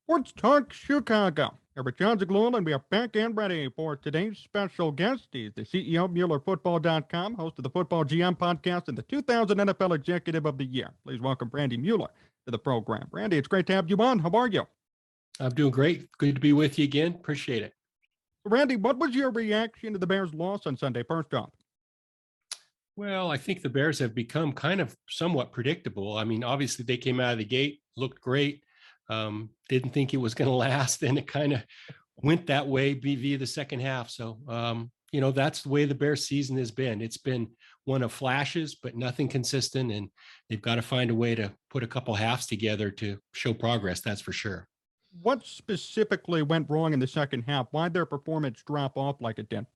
Sports Talk Chicago. Here with Jon Zaghloul, and we are back and ready for today's special guest. He's the CEO of MuellerFootball.com, host of the Football GM podcast, and the 2000 NFL Executive of the Year. Please welcome Randy Mueller to the program. Randy, it's great to have you on. How are you? I'm doing great. Good to be with you again. Appreciate it. Randy, what was your reaction to the Bears' loss on Sunday, first off? Well, I think the Bears have become kind of somewhat predictable. I mean, obviously they came out of the gate, looked great. Didn't think it was going to last, and it kind of went that way via the second half. So, that's the way the Bears season has been. It's been one of flashes, but nothing consistent, and they've got to find a way to put a couple halves together to show progress. That's for sure. What specifically went wrong in the second half? Why did their performance drop off like it did?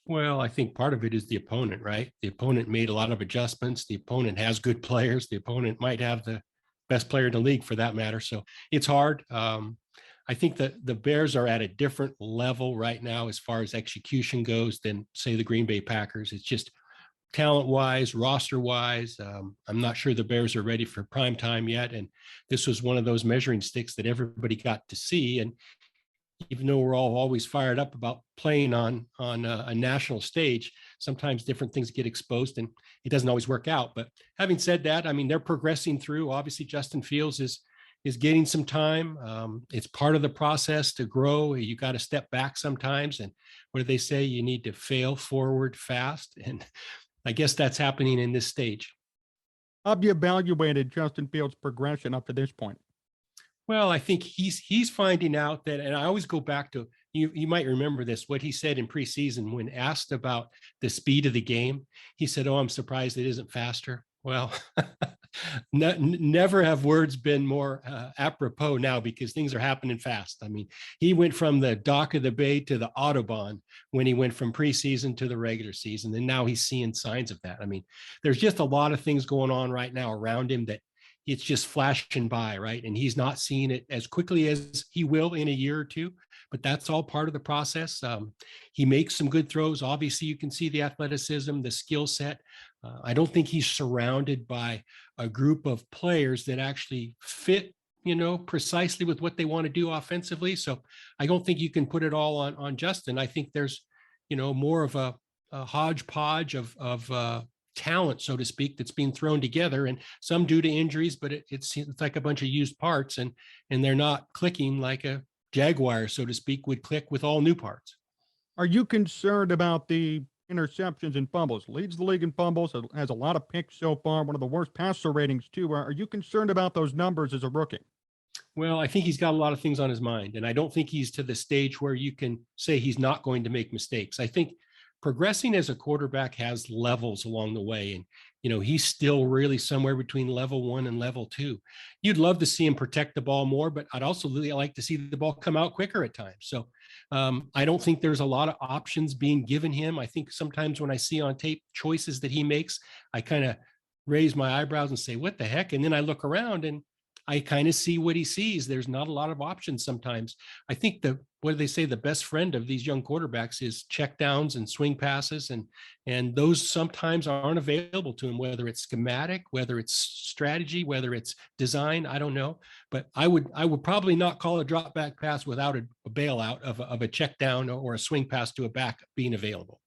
Well, I think part of it is the opponent, right? The opponent made a lot of adjustments. The opponent has good players. The opponent might have the best player in the league for that matter. So it's hard. I think that the Bears are at a different level right now as far as execution goes than, say, the Green Bay Packers. It's just talent-wise, roster-wise. I'm not sure the Bears are ready for prime time yet. And this was one of those measuring sticks that everybody got to see. And even though we're all always fired up about playing on a national stage, sometimes different things get exposed and it doesn't always work out. But having said that, I mean, they're progressing through. Obviously, Justin Fields is getting some time. It's part of the process to grow. You got to step back sometimes. And what do they say? You need to fail forward fast. And I guess that's happening in this stage. How have you evaluated Justin Fields' progression up to this point? Well, I think he's finding out that, and I always go back to, you might remember this, what he said in preseason when asked about the speed of the game. He said, "Oh, I'm surprised it isn't faster." Well, never have words been more apropos now because things are happening fast. I mean, he went from the dock of the bay to the Autobahn when he went from preseason to the regular season, and now he's seeing signs of that. I mean, there's just a lot of things going on right now around him that it's just flashing by, right? And he's not seeing it as quickly as he will in a year or two, but that's all part of the process. He makes some good throws. Obviously, you can see the athleticism, the skill set. I don't think he's surrounded by a group of players that actually fit, precisely with what they want to do offensively. So I don't think you can put it all on Justin. I think there's, more of a hodgepodge of talent, so to speak, that's being thrown together, and some due to injuries, but it's like a bunch of used parts, and they're not clicking like a Jaguar, so to speak, would click with all new parts. Are you concerned about the interceptions and fumbles? Leads the league in fumbles, has a lot of picks so far, one of the worst passer ratings too. Are you concerned about those numbers as a rookie? Well, I think he's got a lot of things on his mind, and I don't think he's to the stage where you can say he's not going to make mistakes. I think progressing as a quarterback has levels along the way. And, he's still really somewhere between level 1 and level 2. You'd love to see him protect the ball more, but I'd also really like to see the ball come out quicker at times. So I don't think there's a lot of options being given him. I think sometimes when I see on tape choices that he makes, I kind of raise my eyebrows and say, what the heck? And then I look around and I kind of see what he sees. There's not a lot of options sometimes. I think what do they say? The best friend of these young quarterbacks is check downs and swing passes. And those sometimes aren't available to him, whether it's schematic, whether it's strategy, whether it's design, I don't know. But I would probably not call a drop back pass without a bailout of a check down or a swing pass to a back being available.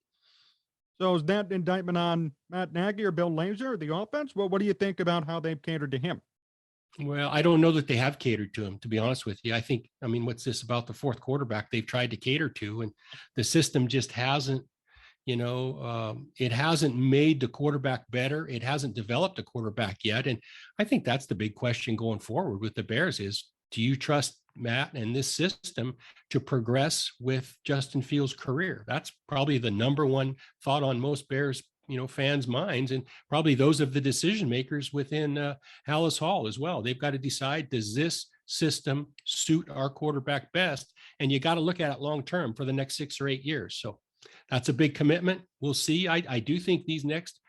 So is that indictment on Matt Nagy or Bill Lazor or the offense? Well, what do you think about how they've catered to him? Well, I don't know that they have catered to him, to be honest with you. What's this about the fourth quarterback they've tried to cater to, and the system just hasn't, it hasn't made the quarterback better. It hasn't developed a quarterback yet. And I think that's the big question going forward with the Bears is, do you trust Matt and this system to progress with Justin Fields' career? That's probably the number one thought on most Bears fans' minds, and probably those of the decision makers within Hallis Hall as well. They've got to decide, does this system suit our quarterback best? And you got to look at it long term for the next 6 or 8 years. So that's a big commitment. We'll see. I do think these next,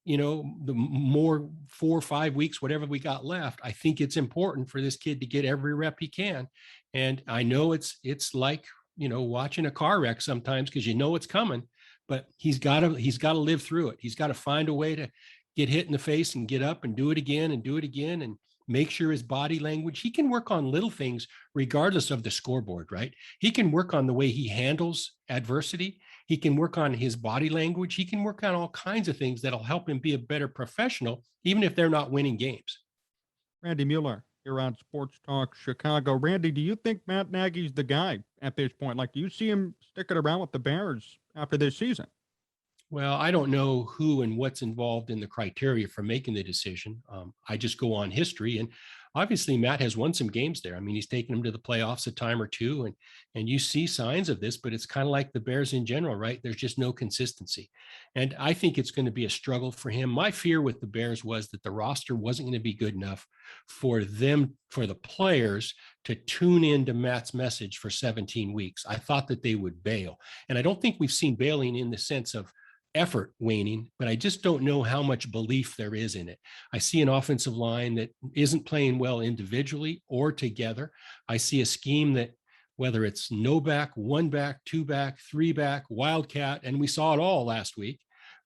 the more 4 or 5 weeks, whatever we got left, I think it's important for this kid to get every rep he can. And I know it's like, watching a car wreck sometimes because it's coming. But he's got to live through it. He's got to find a way to get hit in the face and get up and do it again and do it again. And make sure his body language, he can work on little things regardless of the scoreboard, right? He can work on the way he handles adversity. He can work on his body language. He can work on all kinds of things that'll help him be a better professional, even if they're not winning games. Randy Mueller here on Sports Talk Chicago. Randy, do you think Matt Nagy's the guy at this point? Like, do you see him sticking around with the Bears after this season? Well, I don't know who and what's involved in the criteria for making the decision. I just go on history, and obviously Matt has won some games there. I mean, he's taken them to the playoffs a time or two, and you see signs of this. But it's kind of like the Bears in general, right? There's just no consistency, and I think it's going to be a struggle for him. My fear with the Bears was that the roster wasn't going to be good enough for them, for the players to tune into Matt's message for 17 weeks. I thought that they would bail, and I don't think we've seen bailing in the sense of effort waning, but I just don't know how much belief there is in it. I see an offensive line that isn't playing well individually or together. I see a scheme that, whether it's no back, one back, two back, three back, wildcat, and we saw it all last week.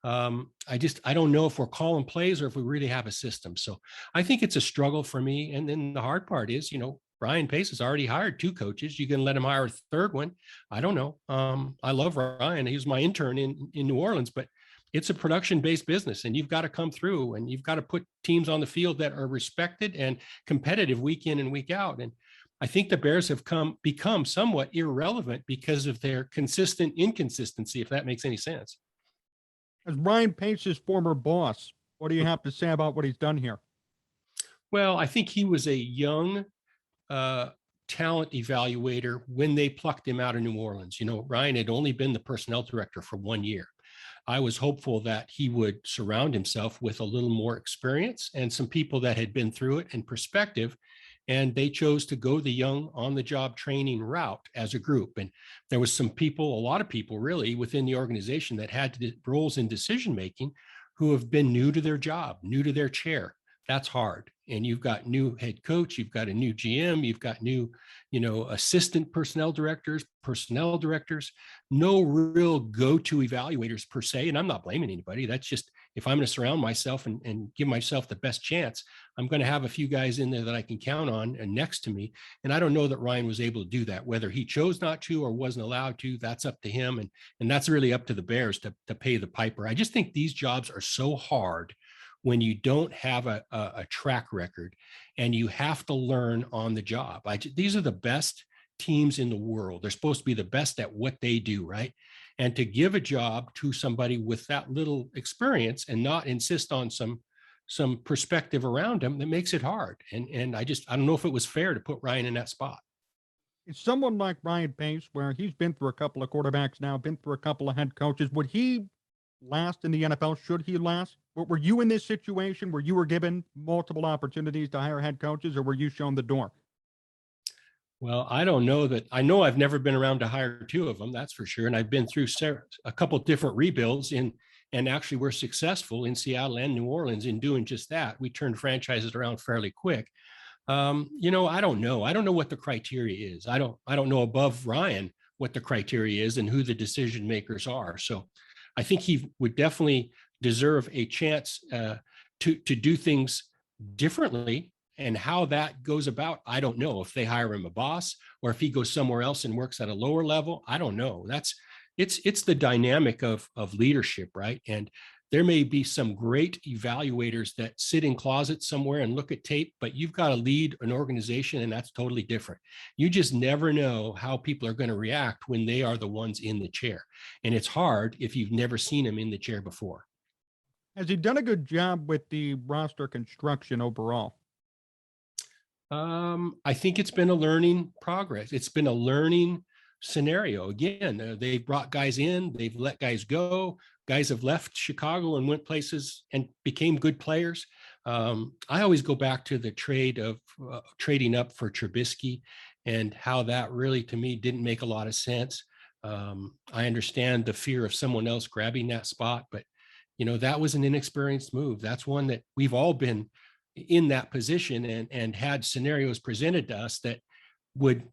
I don't know if we're calling plays or if we really have a system. So I think it's a struggle for me. And then the hard part is, Ryan Pace has already hired two coaches. You can let him hire a third one. I don't know. I love Ryan. He was my intern in New Orleans, but it's a production-based business, and you've got to come through, and you've got to put teams on the field that are respected and competitive week in and week out. And I think the Bears have become somewhat irrelevant because of their consistent inconsistency, if that makes any sense. As Ryan Pace's former boss, what do you have to say about what he's done here? Well, I think he was a young talent evaluator when they plucked him out of New Orleans. Ryan had only been the personnel director for 1 year. I was hopeful that he would surround himself with a little more experience and some people that had been through it and perspective. And they chose to go the young on-the-job training route as a group. And there was a lot of people really within the organization that had roles in decision-making who have been new to their job, new to their chair. That's hard. And you've got new head coach, you've got a new GM, you've got new, assistant personnel directors, no real go-to evaluators per se. And I'm not blaming anybody. That's just, if I'm going to surround myself and give myself the best chance, I'm going to have a few guys in there that I can count on and next to me. And I don't know that Ryan was able to do that. Whether he chose not to or wasn't allowed to, that's up to him. And that's really up to the Bears to pay the piper. I just think these jobs are so hard when you don't have a track record and you have to learn on the job. These are the best teams in the world. They're supposed to be the best at what they do, right? And to give a job to somebody with that little experience and not insist on some perspective around them, that makes it hard. And I don't know if it was fair to put Ryan in that spot. It's someone like Ryan Pace, where he's been through a couple of quarterbacks now, been through a couple of head coaches. Would he last in the NFL? Should he last? Were you in this situation where you were given multiple opportunities to hire head coaches, or were you shown the door? Well, I don't know that. I know I've never been around to hire two of them, that's for sure. And I've been through a couple different rebuilds and actually we're successful in Seattle and New Orleans in doing just that. We turned franchises around fairly quick. I don't know. I don't know what the criteria is. I don't know above Ryan what the criteria is and who the decision makers are. So I think he would definitely deserve a chance to do things differently. And how that goes about, I don't know. If they hire him a boss or if he goes somewhere else and works at a lower level, I don't know. It's the dynamic of leadership, right? And there may be some great evaluators that sit in closets somewhere and look at tape, but you've got to lead an organization, and that's totally different. You just never know how people are going to react when they are the ones in the chair. And it's hard if you've never seen them in the chair before. Has he done a good job with the roster construction overall? I think it's been a learning progress. It's been a learning scenario. Again, they've brought guys in, they've let guys go. Guys have left Chicago and went places and became good players. I always go back to the trade of trading up for Trubisky and how that really, to me, didn't make a lot of sense. I understand the fear of someone else grabbing that spot, but that was an inexperienced move. That's one that we've all been in that position and had scenarios presented to us that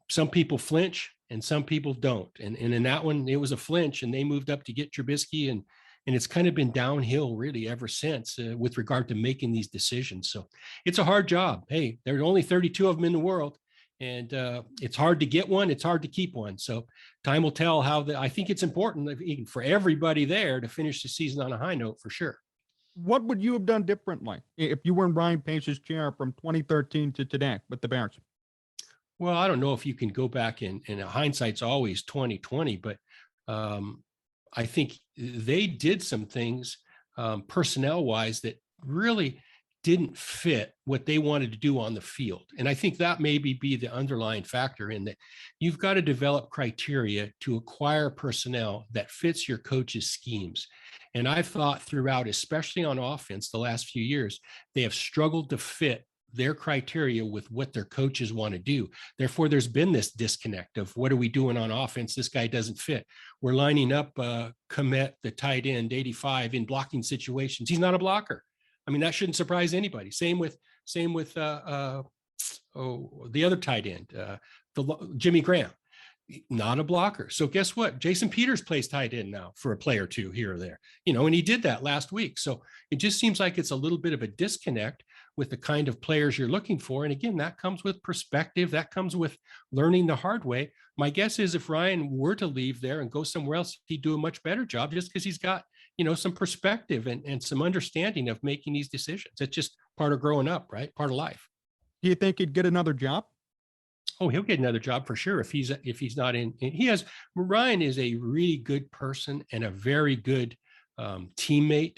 some people flinch and some people don't. And in that one, it was a flinch and they moved up to get Trubisky And it's kind of been downhill really ever since with regard to making these decisions. So it's a hard job. Hey, there are only 32 of them in the world. And it's hard to get one. It's hard to keep one. So time will tell I think it's important for everybody there to finish the season on a high note for sure. What would you have done differently if you were in Ryan Pace's chair from 2013 to today with the Bears? Well, I don't know if you can go back and hindsight's always 2020, but I think they did some things personnel wise that really didn't fit what they wanted to do on the field. And I think that maybe be the underlying factor in that you've got to develop criteria to acquire personnel that fits your coach's schemes. And I've thought throughout, especially on offense, the last few years, they have struggled to fit their criteria with what their coaches want to do. Therefore, there's been this disconnect of what are we doing on offense? This guy doesn't fit. We're lining up Komet, the tight end, 85 in blocking situations. He's not a blocker. I mean, that shouldn't surprise anybody. Same with the other tight end, Jimmy Graham, not a blocker. So guess what? Jason Peters plays tight end now for a play or two here or there, and he did that last week. So it just seems like it's a little bit of a disconnect with the kind of players you're looking for. And again, that comes with perspective. That comes with learning the hard way. My guess is if Ryan were to leave there and go somewhere else, he'd do a much better job just because he's got, some perspective and some understanding of making these decisions. It's just part of growing up, right? Part of life. Do you think he'd get another job? Oh, he'll get another job for sure if he's not in. Ryan is a really good person and a very good teammate,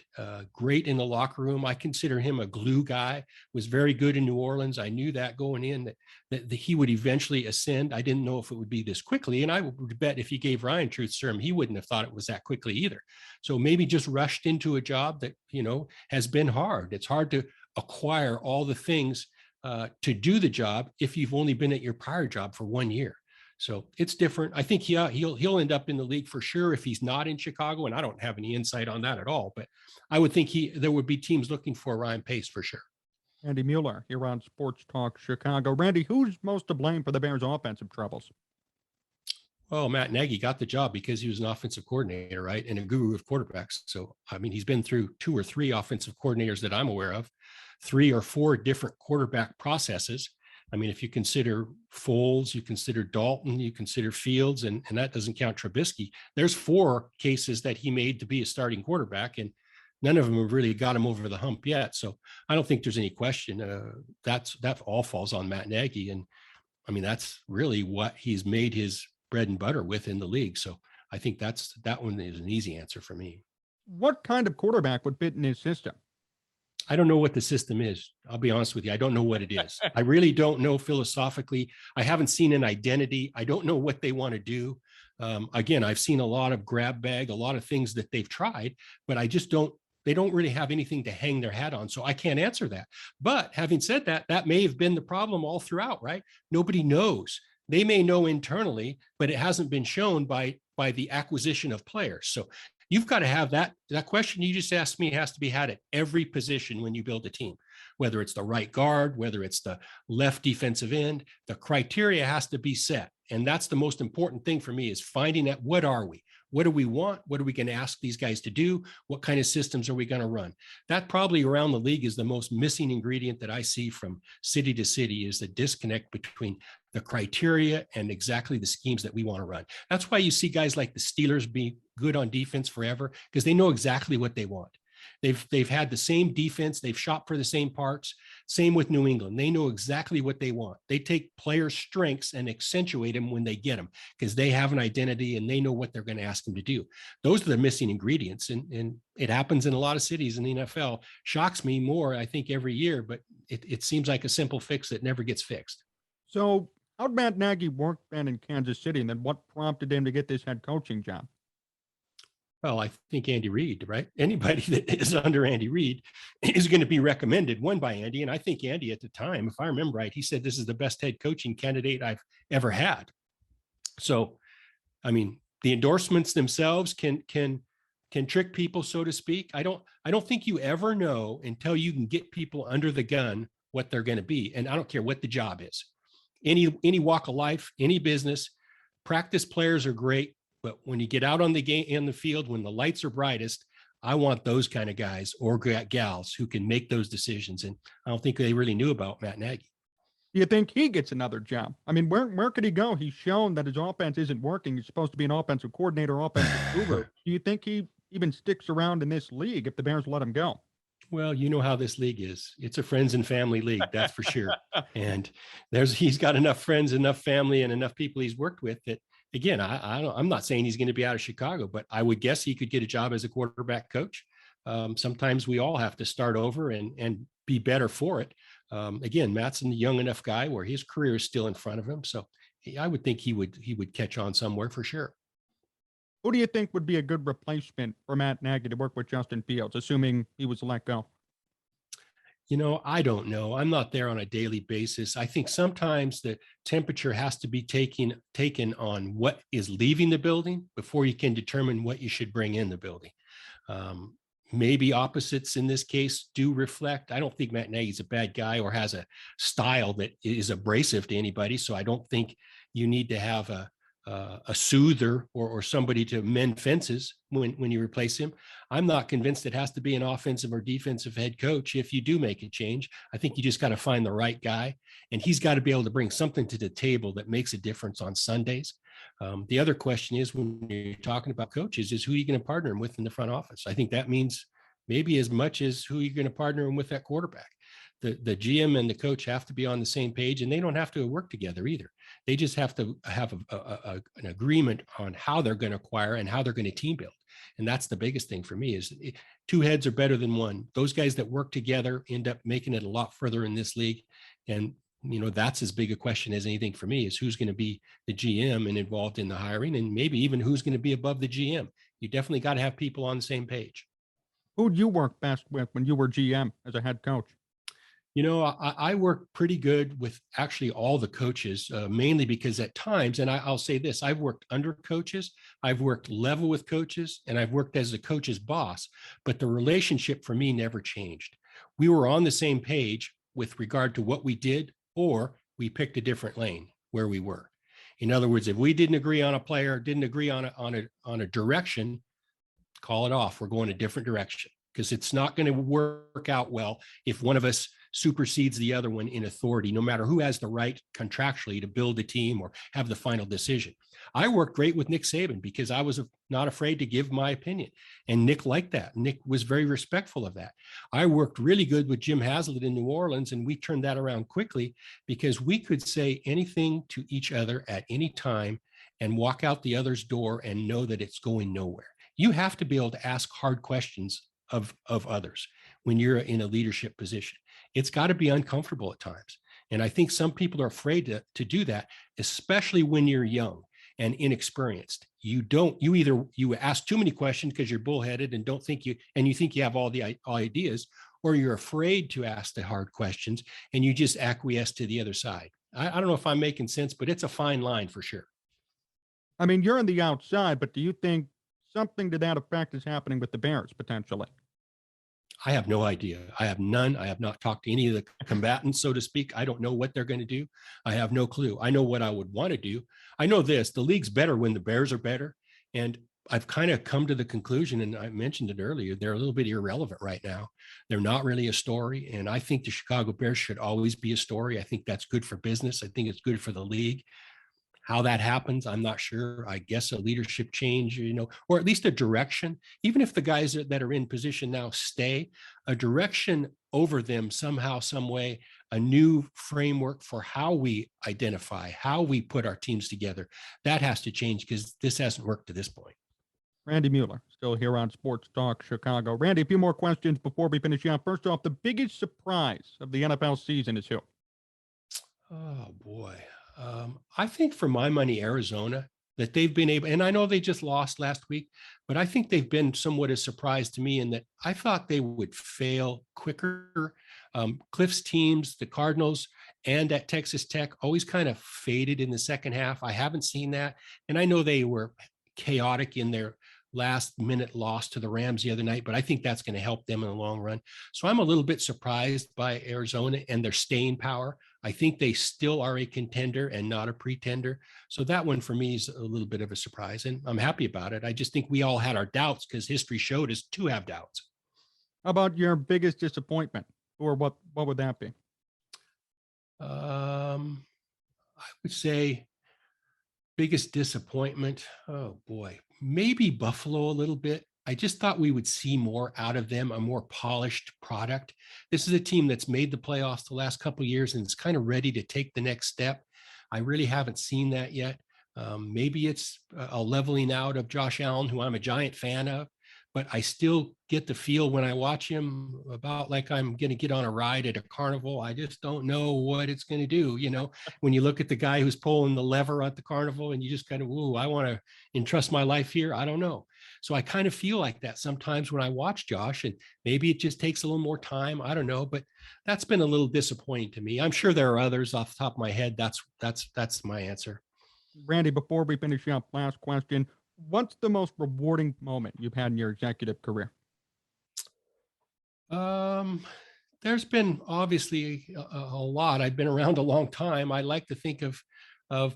great in the locker room. I consider him a glue guy, was very good in New Orleans. I knew that going in that he would eventually ascend. I didn't know if it would be this quickly. And I would bet if you gave Ryan truth serum, he wouldn't have thought it was that quickly either. So maybe just rushed into a job that, has been hard. It's hard to acquire all the things to do the job if you've only been at your prior job for 1 year. So it's different. I think he'll end up in the league for sure if he's not in Chicago, and I don't have any insight on that at all. But I would think there would be teams looking for Ryan Pace for sure. Randy Mueller here on Sports Talk Chicago. Randy, who's most to blame for the Bears' offensive troubles? Well, Matt Nagy got the job because he was an offensive coordinator, right, and a guru of quarterbacks. So I mean, he's been through 2 or 3 offensive coordinators that I'm aware of, 3 or 4 different quarterback processes. I mean, if you consider Foles, you consider Dalton, you consider Fields, and that doesn't count Trubisky, there's 4 cases that he made to be a starting quarterback, and none of them have really got him over the hump yet. So I don't think there's any question that all falls on Matt Nagy. And I mean, that's really what he's made his bread and butter with in the league. So I think that one is an easy answer for me. What kind of quarterback would fit in his system? I don't know what the system is. I'll be honest with you. I don't know what it is. I really don't know philosophically. I haven't seen an identity. I don't know what they want to do. Again, I've seen a lot of grab bag, a lot of things that they've tried, but they don't really have anything to hang their hat on. So I can't answer that. But having said that, that may have been the problem all throughout, right? Nobody knows. They may know internally, but it hasn't been shown by the acquisition of players. So you've got to have that question you just asked me has to be had at every position when you build a team, whether it's the right guard, whether it's the left defensive end, the criteria has to be set. And that's the most important thing for me is finding out what are we? What do we want? What are we going to ask these guys to do? What kind of systems are we going to run? That probably around the league is the most missing ingredient that I see from city to city is the disconnect between the criteria and exactly the schemes that we want to run. That's why you see guys like the Steelers be good on defense forever because they know exactly what they want. They've had the same defense. They've shopped for the same parts. Same with New England. They know exactly what they want. They take players' strengths and accentuate them when they get them because they have an identity and they know what they're going to ask them to do. Those are the missing ingredients. And it happens in a lot of cities in the NFL. Shocks me more, I think, every year, but it seems like a simple fix that never gets fixed. So how'd Matt Nagy work then in Kansas City? And then what prompted him to get this head coaching job? Well, I think Andy Reid, right? Anybody that is under Andy Reid is going to be recommended, one by Andy. And I think Andy at the time, if I remember right, he said this is the best head coaching candidate I've ever had. So, I mean, the endorsements themselves can trick people, so to speak. I don't think you ever know until you can get people under the gun what they're going to be. And I don't care what the job is. Any walk of life, any business, practice players are great. But when you get out on the game in the field, when the lights are brightest, I want those kind of guys or gals who can make those decisions. And I don't think they really knew about Matt Nagy. Do you think he gets another job? I mean, where could he go? He's shown that his offense isn't working. He's supposed to be an offensive coordinator, offensive guru. Do you think he even sticks around in this league if the Bears let him go? Well, you know how this league is. It's a friends and family league, that's for sure. And he's got enough friends, enough family, and enough people he's worked with that, again, I'm not saying he's going to be out of Chicago, but I would guess he could get a job as a quarterback coach. Sometimes we all have to start over and be better for it. Again, Matt's a young enough guy where his career is still in front of him. So I would think he would catch on somewhere for sure. Who do you think would be a good replacement for Matt Nagy to work with Justin Fields, assuming he was let go? I don't know. I'm not there on a daily basis. I think sometimes the temperature has to be taken on what is leaving the building before you can determine what you should bring in the building. Maybe opposites in this case do reflect. I don't think Matt Nagy's a bad guy or has a style that is abrasive to anybody. So I don't think you need to have a soother or somebody to mend fences when you replace him. I'm not convinced it has to be an offensive or defensive head coach if you do make a change. I think you just got to find the right guy, and he's got to be able to bring something to the table that makes a difference on Sundays. The other question is, when you're talking about coaches, is who are you going to partner him with in the front office? I think that means maybe as much as who you're going to partner him with that quarterback. The GM and the coach have to be on the same page, and they don't have to work together either. They just have to have an agreement on how they're going to acquire and how they're going to team build. And that's the biggest thing for me is two heads are better than one. Those guys that work together end up making it a lot further in this league. And, that's as big a question as anything for me is who's going to be the GM and involved in the hiring, and maybe even who's going to be above the GM. You definitely got to have people on the same page. Who'd you work best with when you were GM as a head coach? I work pretty good with actually all the coaches, mainly because at times, and I'll say this, I've worked under coaches, I've worked level with coaches, and I've worked as a coach's boss, but the relationship for me never changed. We were on the same page with regard to what we did, or we picked a different lane where we were. In other words, if we didn't agree on a player, didn't agree on a direction, call it off. We're going a different direction, because it's not going to work out well if one of us supersedes the other one in authority, no matter who has the right contractually to build a team or have the final decision. I worked great with Nick Saban because I was not afraid to give my opinion. And Nick liked that. Nick was very respectful of that. I worked really good with Jim Haslett in New Orleans, and we turned that around quickly because we could say anything to each other at any time and walk out the other's door and know that it's going nowhere. You have to be able to ask hard questions of others when you're in a leadership position. It's got to be uncomfortable at times. And I think some people are afraid to do that, especially when you're young and inexperienced. You ask too many questions because you're bullheaded and you think you have all the ideas, or you're afraid to ask the hard questions and you just acquiesce to the other side. I don't know if I'm making sense, but it's a fine line for sure. I mean, you're on the outside, but do you think something to that effect is happening with the Bears potentially? I have no idea. I have none. I have not talked to any of the combatants, so to speak. I don't know what they're going to do. I have no clue. I know what I would want to do. I know this, the league's better when the Bears are better. And I've kind of come to the conclusion, and I mentioned it earlier, they're a little bit irrelevant right now. They're not really a story. And I think the Chicago Bears should always be a story. I think that's good for business. I think it's good for the league. How that happens, I'm not sure. I guess a leadership change, or at least a direction, even if the guys that are in position now stay, a direction over them somehow, some way, a new framework for how we identify, how we put our teams together. That has to change because this hasn't worked to this point. Randy Mueller, still here on Sports Talk Chicago. Randy, a few more questions before we finish up. First off, the biggest surprise of the NFL season is who? Oh, boy. I think for my money, Arizona, that they've been able, and I know they just lost last week, but I think they've been somewhat a surprise to me in that I thought they would fail quicker. Cliff's teams, the Cardinals and at Texas Tech, always kind of faded in the second half. I haven't seen that. And I know they were chaotic in their last minute loss to the Rams the other night, but I think that's going to help them in the long run. So I'm a little bit surprised by Arizona and their staying power. I think they still are a contender and not a pretender. So that one for me is a little bit of a surprise, and I'm happy about it. I just think we all had our doubts because history showed us to have doubts. How about your biggest disappointment, or what would that be? I would say biggest disappointment. Oh boy, maybe Buffalo a little bit. I just thought we would see more out of them, a more polished product. This is a team that's made the playoffs the last couple of years and is kind of ready to take the next step. I really haven't seen that yet. Maybe it's a leveling out of Josh Allen, who I'm a giant fan of, but I still get the feel when I watch him about like I'm going to get on a ride at a carnival. I just don't know what it's going to do. You know, when you look at the guy who's pulling the lever at the carnival and you just kind of, ooh, I want to entrust my life here. I don't know. So I kind of feel like that sometimes when I watch Josh, and maybe it just takes a little more time. I don't know, but that's been a little disappointing to me. I'm sure there are others off the top of my head. That's my answer. Randy, before we finish up, last question. What's the most rewarding moment you've had in your executive career? There's been obviously a lot. I've been around a long time. I like to think of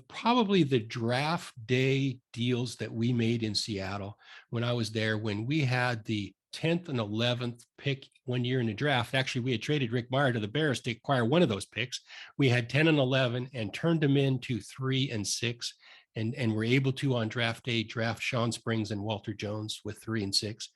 probably the draft day deals that we made in Seattle when I was there, when we had the 10th and 11th pick one year in the draft. Actually, we had traded Rick Meyer to the Bears to acquire one of those picks. We had 10 and 11 and turned them into 3 and 6. And we're able to, on draft day, draft Sean Springs and Walter Jones with 3 and 6.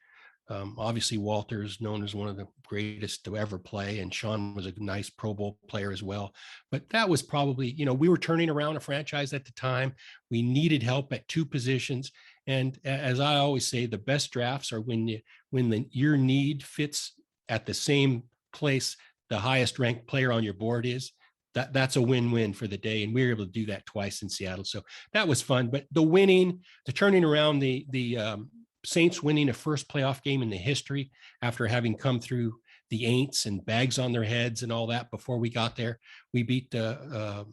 Obviously, Walter is known as one of the greatest to ever play, and Sean was a nice Pro Bowl player as well. But that was probably, you know, we were turning around a franchise at the time. We needed help at 2 positions. And as I always say, the best drafts are when your need fits at the same place the highest ranked player on your board is. That's a win-win for the day. And we were able to do that twice in Seattle. So that was fun. But the turning around the Saints winning a first playoff game in the history after having come through the Aints and bags on their heads and all that before we got there. We beat the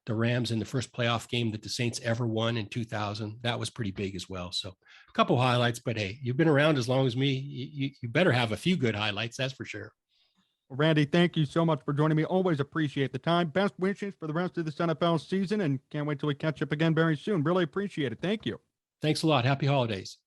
Rams in the first playoff game that the Saints ever won in 2000. That was pretty big as well. So a couple of highlights, but hey, you've been around as long as me. You better have a few good highlights. That's for sure. Randy, thank you so much for joining me. Always appreciate the time. Best wishes for the rest of this NFL season, and can't wait till we catch up again very soon. Really appreciate it. Thank you. Thanks a lot. Happy holidays.